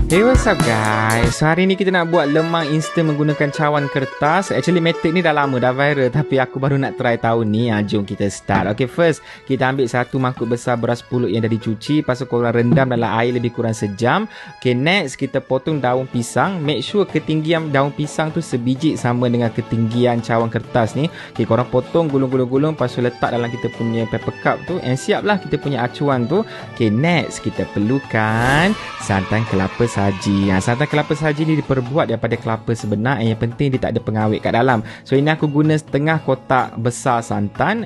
Hey, what's up guys? So hari ni kita nak buat lemang instant menggunakan cawan kertas. Actually method ni dah lama, dah viral, tapi aku baru nak try tahun ni. Jom kita start. Okay, first kita ambil satu mangkuk besar beras pulut yang dah dicuci. Lepas tu korang rendam dalam air lebih kurang sejam. Okay, next kita potong daun pisang. Make sure ketinggian daun pisang tu sebiji sama dengan ketinggian cawan kertas ni. Okay, korang potong gulung-gulung-gulung. Lepas tu letak dalam kita punya paper cup tu. And siaplah kita punya acuan tu. Okay, next kita perlukan santan kelapa saji. Santan kelapa saji ni diperbuat daripada kelapa sebenar. Yang penting dia tak ada pengawet kat dalam. So ini aku guna setengah kotak besar santan,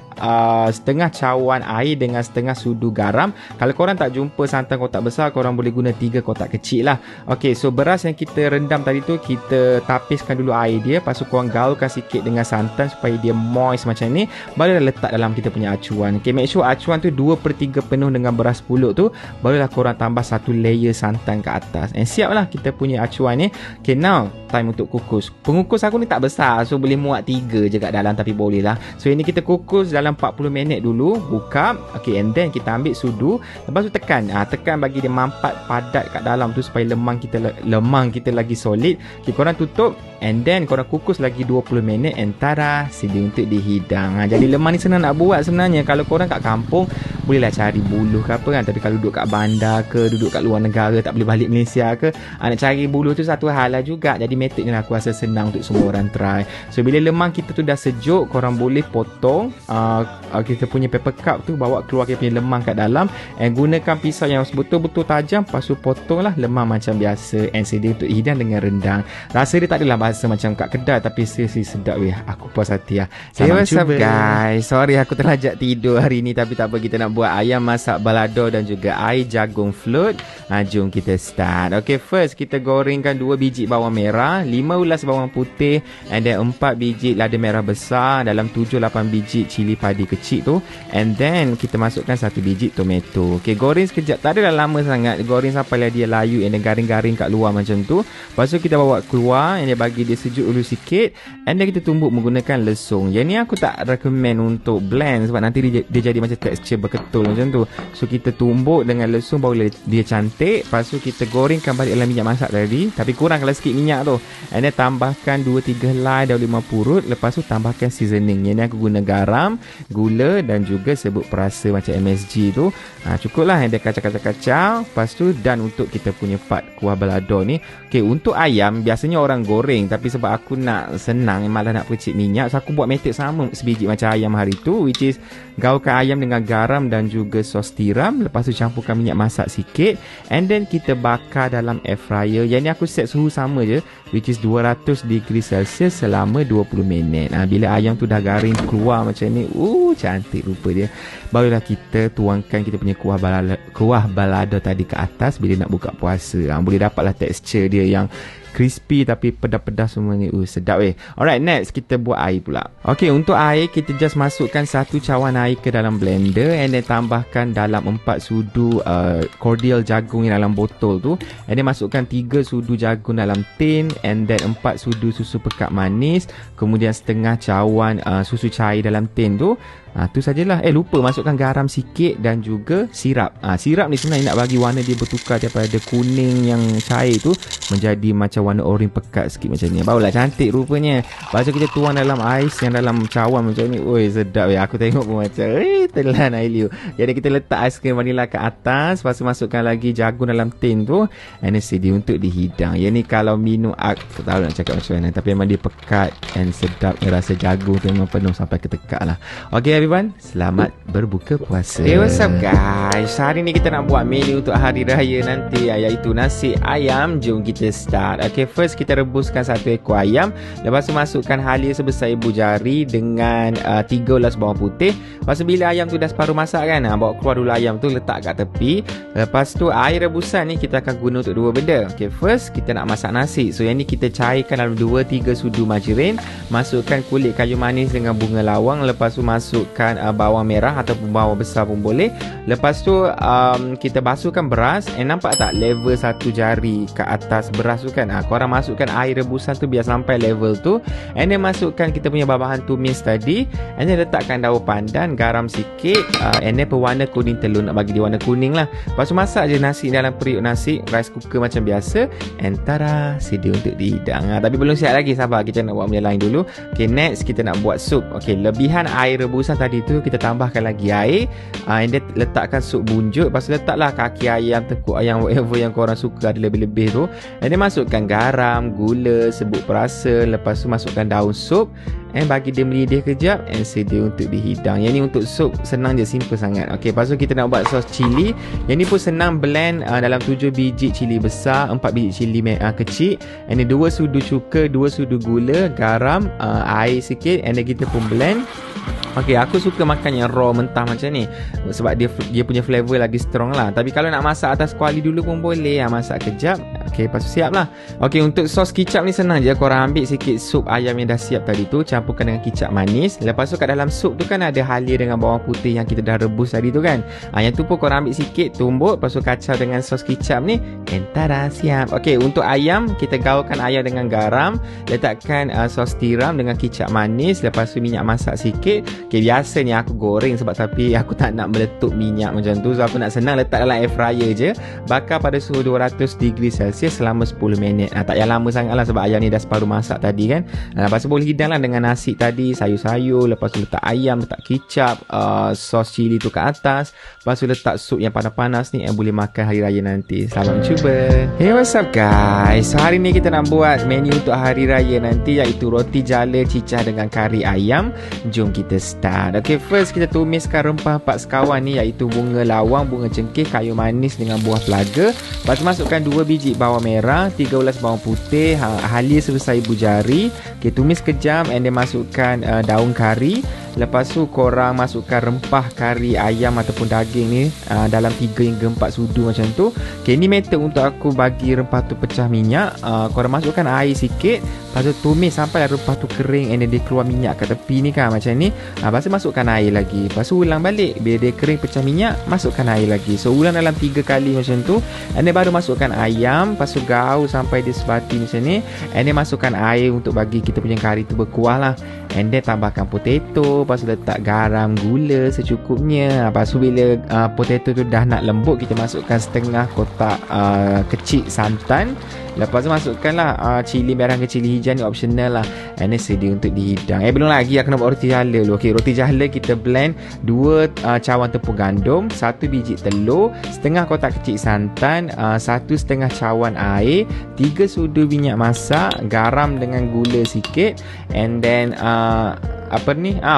setengah cawan air dengan setengah sudu garam. Kalau korang tak jumpa santan kotak besar, korang boleh guna 3 kotak kecil lah. Ok, so beras yang kita rendam tadi tu, kita tapiskan dulu air dia. Lepas tu korang gaulkan sikit dengan santan supaya dia moist macam ni. Barulah letak dalam kita punya acuan. Ok, make sure acuan tu 2/3 penuh dengan beras pulut tu. Barulah korang tambah satu layer santan ke atas. And siaplah kita punya acuan ni. Okay, now time untuk kukus. Pengukus aku ni tak besar, so boleh muat 3 je kat dalam, tapi boleh lah. So ini kita kukus dalam 40 minit dulu. Buka. Okay, and then kita ambil sudu. Lepas tu tekan. Tekan bagi dia mampat padat kat dalam tu supaya lemang kita lagi solid. Okay, korang tutup and then korang kukus lagi 20 minit and tada, sedia untuk dihidang. Jadi lemang ni senang nak buat sebenarnya. Kalau korang kat kampung bolehlah cari buluh ke apa kan, tapi kalau duduk kat bandar ke, duduk kat luar negara, tak boleh balik Malaysia ke, nak cari buluh tu satu hal lah juga. Jadi method ni aku rasa senang untuk semua orang try. So bila lemang kita tu dah sejuk, korang boleh potong kita punya paper cup tu, bawa keluar kita punya lemang kat dalam and gunakan pisau yang betul-betul tajam. Lepas tu potonglah lemang macam biasa and sedia untuk hidang dengan rendang. Rasa dia tak adalah bahasa macam kat kedai, tapi seriously sedap weh. Aku puas hati lah. Hey, what's up guys? Sorry aku terlajak tidur hari ni, tapi tak apa, kita nak buat ayam masak balado dan juga air jagung float. Jom kita start. Okay, first kita gorengkan 2 biji bawang merah, 5 ulas bawang putih and then 4 biji lada merah besar dalam 7-8 biji cili padi kecil tu, and then kita masukkan 1 biji tomato. Okay, goreng sekejap, tak adalah lama sangat, goreng sampailah dia layu and then garing-garing kat luar macam tu. Lepas tu kita bawa keluar and dia bagi dia sejuk dulu sikit and then kita tumbuk menggunakan lesung. Yang ni aku tak recommend untuk blend sebab nanti dia jadi macam tekstur berketul macam tu. So kita tumbuk dengan lesung baru dia cantik. Lepas tu kita gorengkan balik dalam minyak masak tadi, tapi kurangkanlah sikit minyak tu, and then tambahkan 2-3 helai daun limau purut. Lepas tu tambahkan seasoning. Yang ni aku guna garam, gula dan juga serbuk perasa macam MSG tu. Cukup lah, dia kacau-kacau. Lepas tu dan untuk kita punya part kuah balado ni. Okay, untuk ayam biasanya orang goreng, tapi sebab aku nak senang, malah nak percik minyak, so aku buat method sama sebiji macam ayam hari tu, which is gaulkan ayam dengan garam dan juga sos tiram. Lepas tu campurkan minyak masak sikit and then kita bakar dalam air fryer. Yang ni aku set suhu sama je, which is 200 degree Celsius selama 20 minit. Bila ayam tu dah garing keluar macam ni, cantik rupa dia, barulah kita tuangkan kita punya kuah balado tadi ke atas bila nak buka puasa. Boleh dapatlah tekstur dia yang crispy tapi pedas-pedas semua ni. Sedap weh. Alright, next kita buat air pula. Okay, untuk air kita just masukkan 1 cawan air ke dalam blender and then tambahkan dalam 4 sudu cordial jagung yang dalam botol tu, and then masukkan 3 sudu jagung dalam tin and then 4 sudu susu pekat manis, kemudian setengah cawan susu cair dalam tin tu. Tu sajalah. Lupa masukkan garam sikit dan juga sirap. Sirap ni sebenarnya nak bagi warna dia bertukar daripada kuning yang cair tu menjadi macam warna oren pekat sikit macam ni. Barulah cantik rupanya. Lepas tu kita tuang dalam ais yang dalam cawan macam ni. Sedap ya. Aku tengok pun macam telan air liu. Jadi kita letak aiskrim vanila ke atas. Lepas tu masukkan lagi jagung dalam tin tu and sedia untuk dihidang. Yang ni kalau minum, aku tahu nak cakap macam mana, tapi memang dia pekat and sedap. Rasa jagung tu memang penuh sampai ke tekak lah. Okay everyone, selamat berbuka puasa. Hey, what's up guys? Hari ni kita nak buat menu untuk hari raya nanti, iaitu nasi ayam. Jom kita start. Okay, first kita rebuskan 1 ekor ayam. Lepas tu masukkan halia sebesar ibu jari dengan 3 ulas bawang putih. Lepas tu bila ayam tu dah separuh masak kan, bawa keluar dulu ayam tu, letak kat tepi. Lepas tu air rebusan ni kita akan guna untuk 2 benda. Okay, first kita nak masak nasi. So yang ni kita cairkan dalam 2-3 sudu margarin. Masukkan kulit kayu manis dengan bunga lawang. Lepas tu masuk masukkan bawang merah ataupun bawang besar pun boleh. Lepas tu kita basuhkan beras. Nampak tak level satu jari kat atas beras tu kan? Korang masukkan air rebusan tu biar sampai level tu. And then masukkan kita punya bahan tumis tadi. And then letakkan daun pandan, garam sikit, and then pewarna kuning telur, nak bagi dia warna kuning lah. Lepas tu masak je nasi dalam periuk nasi rice cooker macam biasa. And tada, sedia untuk dihidang. Tapi belum siap lagi, sabar, kita nak buat benda lain dulu. Okay, next kita nak buat sup. Okay, lebihan air rebusan tadi tu kita tambahkan lagi air, and then letakkan sup bunjuk. Lepas tu letaklah kaki ayam, tekuk ayam, whatever yang korang suka ada lebih-lebih tu. And then masukkan garam, gula, serbuk perasa. Lepas tu masukkan daun sup and bagi dia mendidih kejap and sedia untuk dihidang. Yang ni untuk sup senang je, simple sangat. Okay, lepas tu kita nak buat sos cili. Yang ni pun senang, blend dalam 7 biji cili besar, 4 biji cili kecil, and then 2 sudu cuka, 2 sudu gula, garam, air sikit, and then kita pun blend. Okay, aku suka makan yang raw mentah macam ni sebab dia punya flavor lagi strong lah. Tapi kalau nak masak atas kuali dulu pun boleh, masak kejap. Okay, lepas tu siap lah. Okay, untuk sos kicap ni senang je. Korang ambil sikit sup ayam yang dah siap tadi tu, campurkan dengan kicap manis. Lepas tu kat dalam sup tu kan ada halia dengan bawang putih yang kita dah rebus tadi tu kan. Yang tu pun korang ambil sikit, tumbuk, lepas tu kacau dengan sos kicap ni, and tada, siap. Okay, untuk ayam, kita gaulkan ayam dengan garam, letakkan sos tiram dengan kicap manis, lepas tu minyak masak sikit. Okay, biasanya aku goreng tapi aku tak nak meletup minyak macam tu, so aku nak senang letak dalam air fryer je. Bakar pada suhu 200 degree Celsius selama 10 minit. Tak payah lama sangat lah sebab ayam ni dah separuh masak tadi kan. Lepas tu boleh hidang lah dengan nasi tadi, sayur-sayur. Lepas tu letak ayam, letak kicap, sos cili tu kat atas. Lepas tu letak sup yang panas-panas ni, boleh makan hari raya nanti. Selamat cuba. Hey, what's up guys? So hari ni kita nak buat menu untuk hari raya nanti, iaitu roti jala cicah dengan kari ayam. Jom kita start. Okay, first kita tumiskan rempah 4 sekawan ni, iaitu bunga lawang, bunga cengkeh, kayu manis dengan buah pelaga. Lepas tu masukkan 2 biji bawang merah, 3 ulas bawang putih, halia sebesar ibu jari. Okay, tumis kejam and then masukkan daun kari. Lepas tu korang masukkan rempah kari ayam ataupun daging ni dalam 3 hingga 4 sudu macam tu. Okay, ni method untuk aku bagi rempah tu pecah minyak. Korang masukkan air sikit, lepas tu tumis sampai rempah tu kering and then dia keluar minyak kat tepi ni kan, macam ni. Lepas tu masukkan air lagi, lepas tu ulang balik. Bila dia kering pecah minyak, masukkan air lagi. So ulang dalam 3 kali macam tu. And then baru masukkan ayam, lepas tu gaul sampai dia sebati macam ni. And then masukkan air untuk bagi kita punya kari tu berkuah lah. And then tambahkan potato, lepas tu letak garam, gula secukupnya. Lepas tu bila potato tu dah nak lembut, kita masukkan setengah kotak kecil santan. Lepas tu masukkanlah cili merah ke cili hijau, ni optional lah. And then sedia untuk dihidang. Belum lagi, aku nak buat roti jala dulu. Okay, roti jala kita blend 2 cawan tepung gandum, 1 biji telur, setengah kotak kecil santan, 1,5 cawan air, 3 sudu minyak masak, garam dengan gula sikit, and then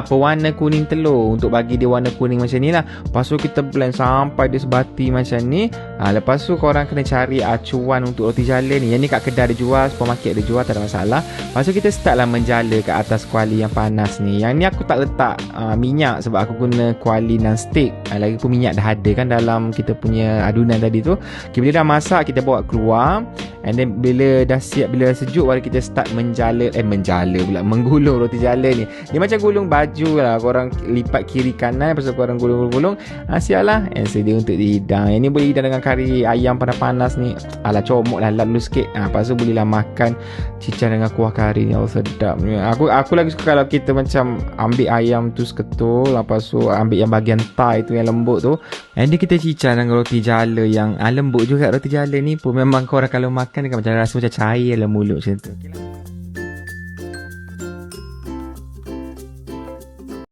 pewarna kuning telur untuk bagi dia warna kuning macam ni lah. Lepas tu kita blend sampai dia sebati macam ni. Lepas tu korang kena cari acuan untuk roti jala ni. Yang ni kat kedai ada jual, supermarket ada jual, tak ada masalah. Lepas tu kita start lah menjala kat atas kuali yang panas ni. Yang ni aku tak letak minyak sebab aku guna kuali non-stick. Lagipun minyak dah ada kan dalam kita punya adunan tadi tu. Okay, bila dah masak, kita bawa keluar. And then bila dah siap, bila sejuk, baru kita start menggulung roti jala ni. Dia macam gulung baju lah. Korang lipat kiri kanan, lepas tu korang gulung-gulung. Siap lah. And sedia untuk dihidang. Yang ni boleh hidang dengan kari ayam panas-panas ni. Alah, comok lah, lap dulu sikit. Lepas tu bolehlah makan cicah dengan kuah kari ni. Sedap ni. Aku lagi suka kalau kita macam ambil ayam tu seketul, lepas tu ambil yang bahagian thigh tu yang lembut tu. And dia kita cicah dengan roti jala yang lembut juga. Roti jala ni pun memang korang kalau makan kan macam rasa macam cair dalam mulut macam tu. Okay lah.